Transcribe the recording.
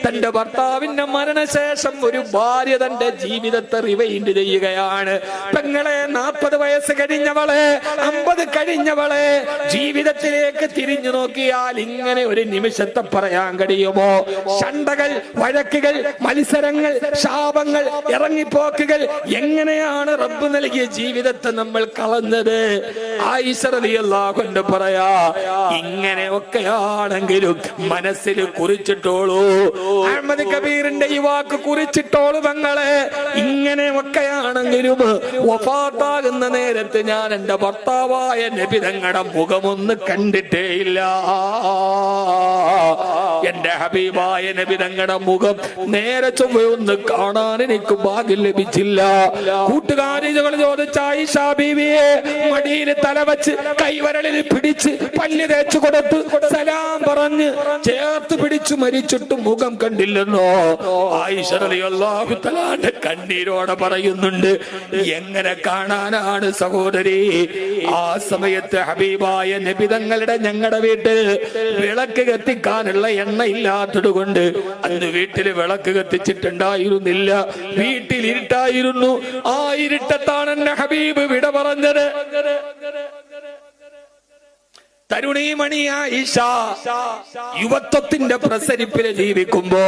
തന്റെ ഭർത്താവിന്റെ മരണശേഷം ഒരു ഭാര്യ തന്റെ ജീവിതത്തെ റിവൈൻഡ് ചെയ്യുകയാണ്. പെങ്ങളെ, 40 വയസ്സ് കഴിഞ്ഞവളെ, 50 കഴിഞ്ഞവളെ, ജീവിതത്തിലേക്ക് തിരിഞ്ഞു നോക്കിയാൽ ഇങ്ങനെ ഒരു നിമിഷത്തെ പറയാൻ കഴിയുമോ? ശണ്ടകൾ, വഴക്കുകൾ, മത്സരങ്ങൾ, ശാപങ്ങൾ, ഇറങ്ങിപ്പോക്കുകൾ, എങ്ങനെയാണ് റബ്ബ് നൽകിയ ജീവിതത്തെ നമ്മൾ കളഞ്ഞത്? ആയിഷ റളിയല്ലാഹു അൻഹ പറയാ, ഇങ്ങനെയൊക്കെയാണെങ്കിലും മനസ്സിൽ കുറിച്ചിട്ടോളൂ. അഹ്മദ് കബീറിന്റെ ഈ വാക്ക് കുറിച്ചിട്ടോളൂ പെങ്ങളെ. ഇങ്ങനെയൊക്കെയാണെങ്കിലും വഫാത്താകുന്ന നേരത്ത് ഞാൻ എന്റെ ഭർത്താവായ നബി തങ്ങളുടെ മുഖമൊന്ന് കണ്ടിട്ടേയില്ല. എന്റെ ഹബീബായ നബി തങ്ങളുടെ മുഖം നേരെ ചൊവ്വയൊന്ന് കാണാൻ എനിക്ക് ഭാഗ്യം ലഭിച്ചില്ല. കൂട്ടുകാരികൾ ചോദിച്ച ആയിഷ ബീവിയെ മടിയിൽ തലവച്ച് കൈവരലിൽ പിടിച്ച് പല്ല് തേച്ചു കൊടുത്ത് സലാം പറഞ്ഞ് ചേർത്ത് പിടിച്ചു മരിച്ചിട്ട് മുഖം കണ്ടില്ലെന്നോ? ആയിഷ റളിയല്ലാഹു തആല കണ്ണീരോടെ പറയുന്നുണ്ട്. എങ്ങനെ കാണാനാണ് സഹോദരി? ആ സമയത്ത് ഹബീബായ നബി തങ്ങളുടെ ഞങ്ങളുടെ വീട്ടിൽ വിളക്ക് കത്തിക്കാനുള്ള എണ്ണ ഇല്ലാത്തത് കൊണ്ട് അന്ന് വീട്ടിൽ വിളക്ക് കത്തിച്ചിട്ടുണ്ടായിരുന്നില്ല. വീട്ടിൽ ഇരുട്ടായിരുന്നു. ആ ഇരുട്ടത്താണ് എന്റെ ഹബീബ് വിട പറഞ്ഞത്. തരുണീമണി ആയിഷ യുവത്വത്തിന്റെ പ്രസരിപ്പിൽ ജീവിക്കുമ്പോ